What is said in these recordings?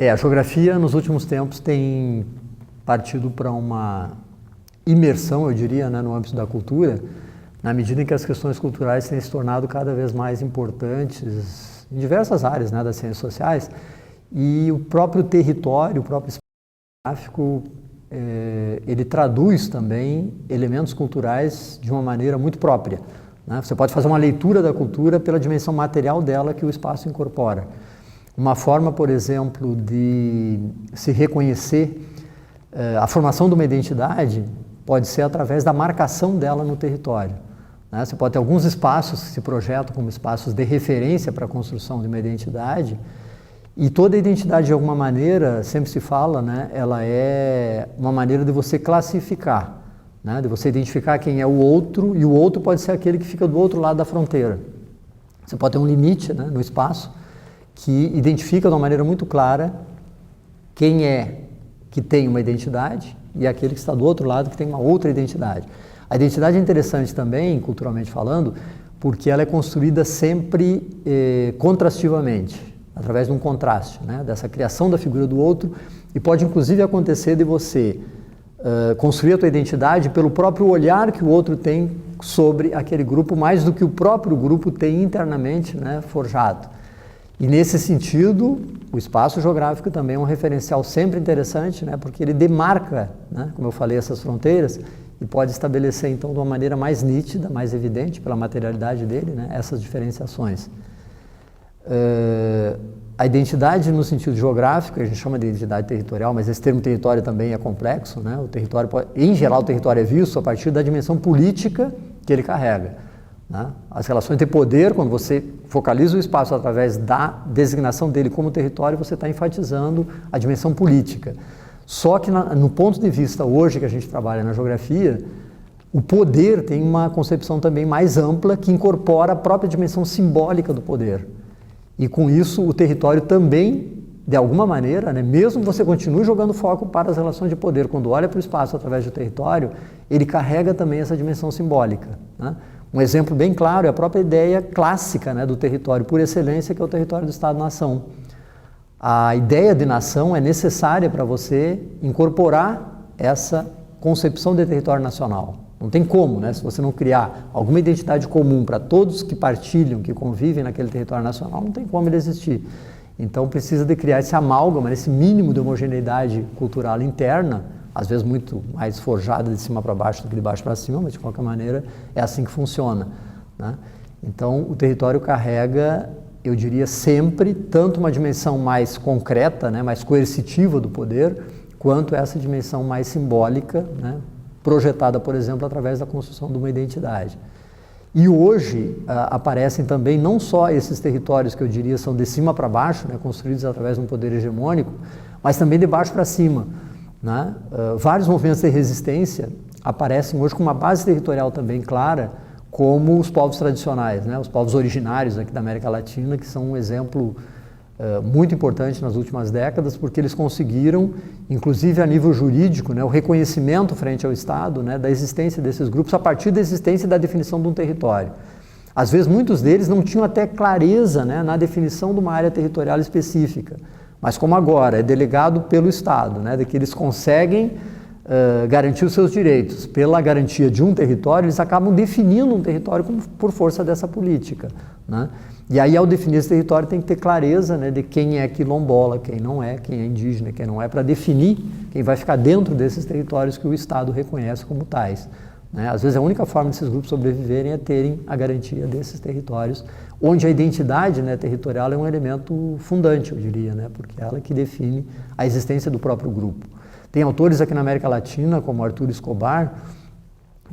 A geografia nos últimos tempos tem partido para uma imersão, eu diria, né, no âmbito da cultura, na medida em que as questões culturais têm se tornado cada vez mais importantes em diversas áreas, né, das ciências sociais, e o próprio território, o próprio espaço geográfico, ele traduz também elementos culturais de uma maneira muito própria, né? Você pode fazer uma leitura da cultura pela dimensão material dela que o espaço incorpora. Uma forma, por exemplo, de se reconhecer a formação de uma identidade pode ser através da marcação dela no território, né? Você pode ter alguns espaços que se projetam como espaços de referência para a construção de uma identidade, e toda identidade, de alguma maneira, sempre se fala, né, ela é uma maneira de você classificar, né, de você identificar quem é o outro, e o outro pode ser aquele que fica do outro lado da fronteira. Você pode ter um limite, né, no espaço que identifica de uma maneira muito clara quem é que tem uma identidade e aquele que está do outro lado que tem uma outra identidade. A identidade é interessante também, culturalmente falando, porque ela é construída sempre contrastivamente, através de um contraste, né, dessa criação da figura do outro, e pode inclusive acontecer de você construir a tua identidade pelo próprio olhar que o outro tem sobre aquele grupo, mais do que o próprio grupo tem internamente, né, forjado. E nesse sentido, o espaço geográfico também é um referencial sempre interessante, né, porque ele demarca, né, como eu falei, essas fronteiras, e pode estabelecer então de uma maneira mais nítida, mais evidente pela materialidade dele, né, essas diferenciações. A identidade no sentido geográfico, a gente chama de identidade territorial, mas esse termo território também é complexo, né? O território em geral, o território é visto a partir da dimensão política que ele carrega, né? As relações de poder, quando você focaliza o espaço através da designação dele como território, você está enfatizando a dimensão política. Só que no ponto de vista hoje que a gente trabalha na geografia, o poder tem uma concepção também mais ampla que incorpora a própria dimensão simbólica do poder. E com isso o território também, de alguma maneira, né, mesmo que você continue jogando foco para as relações de poder, quando olha para o espaço através do território, ele carrega também essa dimensão simbólica, né? Um exemplo bem claro é a própria ideia clássica, né, do território por excelência, que é o território do Estado-nação. A ideia de nação é necessária para você incorporar essa concepção de território nacional. Não tem como, né? Se você não criar alguma identidade comum para todos que partilham, que convivem naquele território nacional, não tem como ele existir. Então precisa de criar esse amálgama, esse mínimo de homogeneidade cultural interna, às vezes muito mais forjada de cima para baixo do que de baixo para cima, mas de qualquer maneira é assim que funciona, né? Então o território carrega, eu diria sempre, tanto uma dimensão mais concreta, né, mais coercitiva do poder, quanto essa dimensão mais simbólica, né, projetada, por exemplo, através da construção de uma identidade. E hoje aparecem também não só esses territórios que eu diria são de cima para baixo, né, construídos através de um poder hegemônico, mas também de baixo para cima, né? Vários movimentos de resistência aparecem hoje com uma base territorial também clara, como os povos tradicionais, né, os povos originários aqui da América Latina, que são um exemplo muito importante nas últimas décadas, porque eles conseguiram, inclusive a nível jurídico, né, o reconhecimento frente ao Estado, né, da existência desses grupos a partir da existência e da definição de um território. Às vezes muitos deles não tinham até clareza, né, na definição de uma área territorial específica, mas como agora é delegado pelo Estado, né, de que eles conseguem garantir os seus direitos pela garantia de um território, eles acabam definindo um território por força dessa política, né? E aí, ao definir esse território, tem que ter clareza, né, de quem é quilombola, quem não é, quem é indígena, quem não é, para definir quem vai ficar dentro desses territórios que o Estado reconhece como tais, né? Às vezes, a única forma desses grupos sobreviverem é terem a garantia desses territórios, onde a identidade, né, territorial é um elemento fundante, eu diria, né, porque é ela que define a existência do próprio grupo. Tem autores aqui na América Latina, como Arturo Escobar,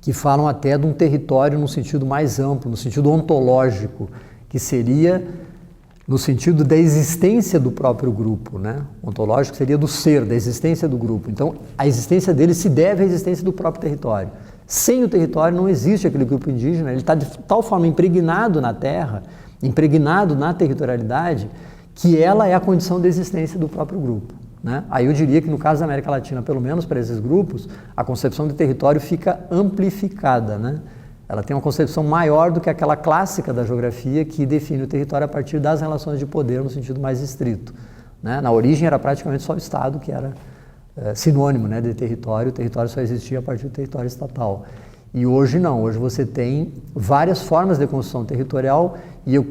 que falam até de um território no sentido mais amplo, no sentido ontológico, que seria no sentido da existência do próprio grupo, né? Ontológico seria do ser, da existência do grupo. Então, a existência dele se deve à existência do próprio território. Sem o território não existe aquele grupo indígena, ele está de tal forma impregnado na terra, impregnado na territorialidade, que ela é a condição de existência do próprio grupo, né? Aí eu diria que no caso da América Latina, pelo menos para esses grupos, a concepção de território fica amplificada, né? Ela tem uma concepção maior do que aquela clássica da geografia que define o território a partir das relações de poder no sentido mais estrito, né? Na origem era praticamente só o Estado que era sinônimo, né, de território, o território só existia a partir do território estatal. E hoje não, hoje você tem várias formas de construção territorial e eu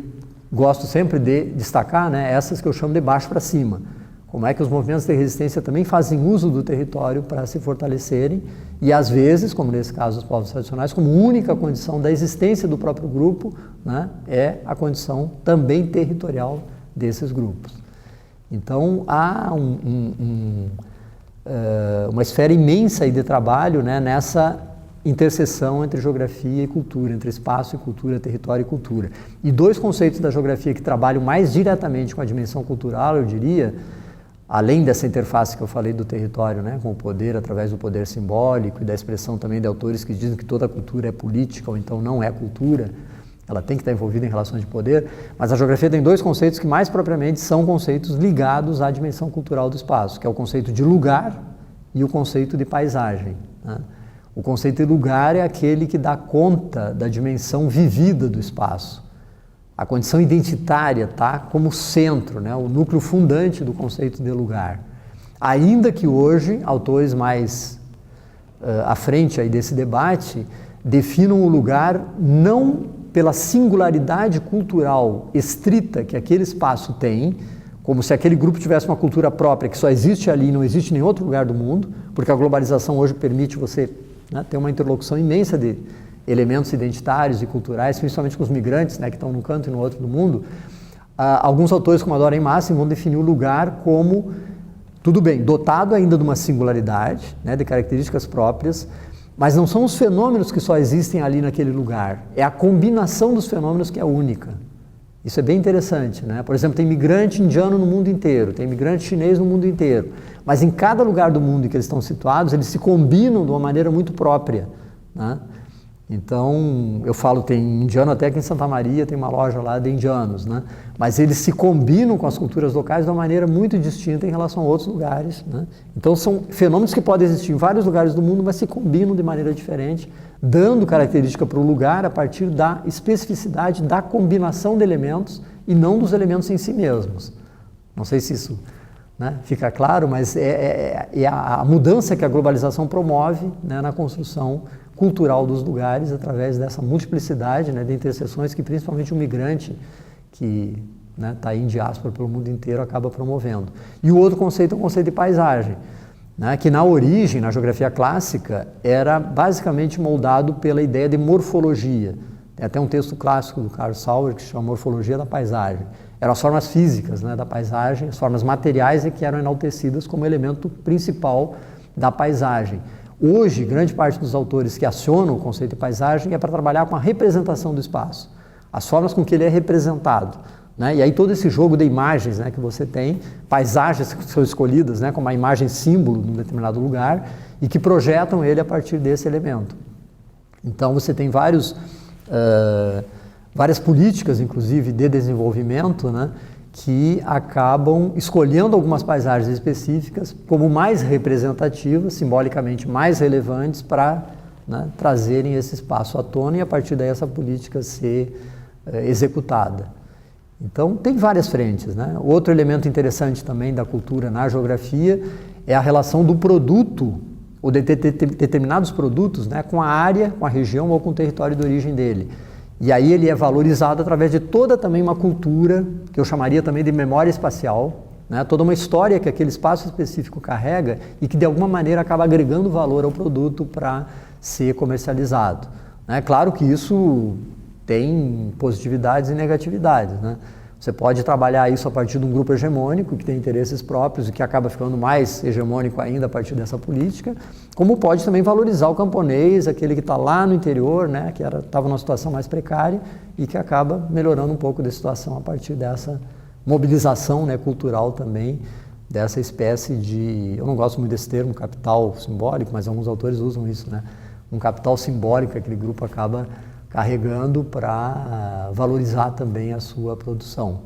gosto sempre de destacar, né, essas que eu chamo de baixo para cima. Como é que os movimentos de resistência também fazem uso do território para se fortalecerem e às vezes, como nesse caso os povos tradicionais, como única condição da existência do próprio grupo, né, é a condição também territorial desses grupos. Então há uma esfera imensa aí de trabalho, né, nessa interseção entre geografia e cultura, entre espaço e cultura, território e cultura. E dois conceitos da geografia que trabalham mais diretamente com a dimensão cultural, eu diria, além dessa interface que eu falei do território, né, com o poder, através do poder simbólico e da expressão também de autores que dizem que toda cultura é política ou então não é cultura, ela tem que estar envolvida em relações de poder, mas a geografia tem dois conceitos que mais propriamente são conceitos ligados à dimensão cultural do espaço, que é o conceito de lugar e o conceito de paisagem, né? O conceito de lugar é aquele que dá conta da dimensão vivida do espaço. A condição identitária está como centro, né? O núcleo fundante do conceito de lugar. Ainda que hoje, autores mais à frente aí desse debate definam o lugar não pela singularidade cultural estrita que aquele espaço tem, como se aquele grupo tivesse uma cultura própria que só existe ali e não existe em nenhum outro lugar do mundo, porque a globalização hoje permite você, né, ter uma interlocução imensa de elementos identitários e culturais, principalmente com os migrantes, né, que estão num canto e no outro do mundo. Alguns autores, como Adorem Massi, vão definir o lugar como, tudo bem, dotado ainda de uma singularidade, né, de características próprias, mas não são os fenômenos que só existem ali naquele lugar, é a combinação dos fenômenos que é única. Isso é bem interessante, né? Por exemplo, tem imigrante indiano no mundo inteiro, tem imigrante chinês no mundo inteiro, mas em cada lugar do mundo em que eles estão situados, eles se combinam de uma maneira muito própria, né? Então, eu falo, tem indiano até aqui em Santa Maria, tem uma loja lá de indianos, né? Mas eles se combinam com as culturas locais de uma maneira muito distinta em relação a outros lugares, né? Então, são fenômenos que podem existir em vários lugares do mundo, mas se combinam de maneira diferente, dando característica para o lugar a partir da especificidade da combinação de elementos e não dos elementos em si mesmos. Não sei se isso, né, fica claro, mas é a mudança que a globalização promove, né, na construção cultural dos lugares através dessa multiplicidade, né, de interseções que principalmente o migrante que está aí em diáspora pelo mundo inteiro acaba promovendo. E o outro conceito é o conceito de paisagem, né, que na origem, na geografia clássica, era basicamente moldado pela ideia de morfologia. Tem até um texto clássico do Carl Sauer que se chama Morfologia da Paisagem. Eram as formas físicas, né, da paisagem, as formas materiais é que eram enaltecidas como elemento principal da paisagem. Hoje, grande parte dos autores que acionam o conceito de paisagem é para trabalhar com a representação do espaço, as formas com que ele é representado, né? E aí todo esse jogo de imagens, né, que você tem, paisagens que são escolhidas, né, como uma imagem símbolo de um determinado lugar e que projetam ele a partir desse elemento. Então você tem várias políticas, inclusive, de desenvolvimento, né, que acabam escolhendo algumas paisagens específicas como mais representativas, simbolicamente mais relevantes para, né, trazerem esse espaço à tona e a partir daí essa política ser executada. Então tem várias frentes, né? Outro elemento interessante também da cultura na geografia é a relação do produto ou de determinados produtos, né, com a área, com a região ou com o território de origem dele. E aí ele é valorizado através de toda também uma cultura, que eu chamaria também de memória espacial, né? Toda uma história que aquele espaço específico carrega e que de alguma maneira acaba agregando valor ao produto para ser comercializado, né? Claro que isso tem positividades e negatividades, né? Você pode trabalhar isso a partir de um grupo hegemônico que tem interesses próprios e que acaba ficando mais hegemônico ainda a partir dessa política, como pode também valorizar o camponês, aquele que está lá no interior, né, que estava numa situação mais precária e que acaba melhorando um pouco da situação a partir dessa mobilização, né, cultural também, dessa espécie de, eu não gosto muito desse termo, capital simbólico, mas alguns autores usam isso, né, um capital simbólico que aquele grupo acaba carregando para valorizar também a sua produção.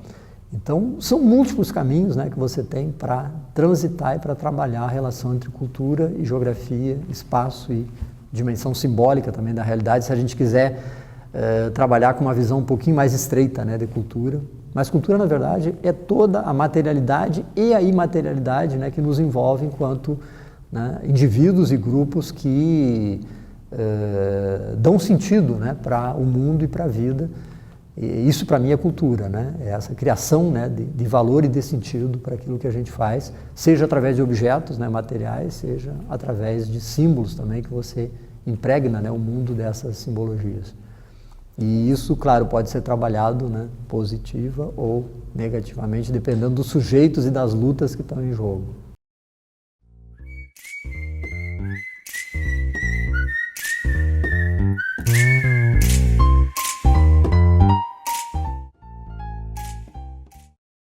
Então, são múltiplos caminhos, né, que você tem para transitar e para trabalhar a relação entre cultura e geografia, espaço e dimensão simbólica também da realidade, se a gente quiser trabalhar com uma visão um pouquinho mais estreita, né, de cultura, Mas cultura, na verdade, é toda a materialidade e a imaterialidade, né, que nos envolve enquanto, né, indivíduos e grupos que dão sentido, né, para o mundo e para a vida. E isso, para mim, é cultura, né? É essa criação, né, de valor e de sentido para aquilo que a gente faz, seja através de objetos, né, materiais, seja através de símbolos também, que você impregna, né, o mundo dessas simbologias. E isso, claro, pode ser trabalhado, né, positiva ou negativamente, dependendo dos sujeitos e das lutas que estão em jogo.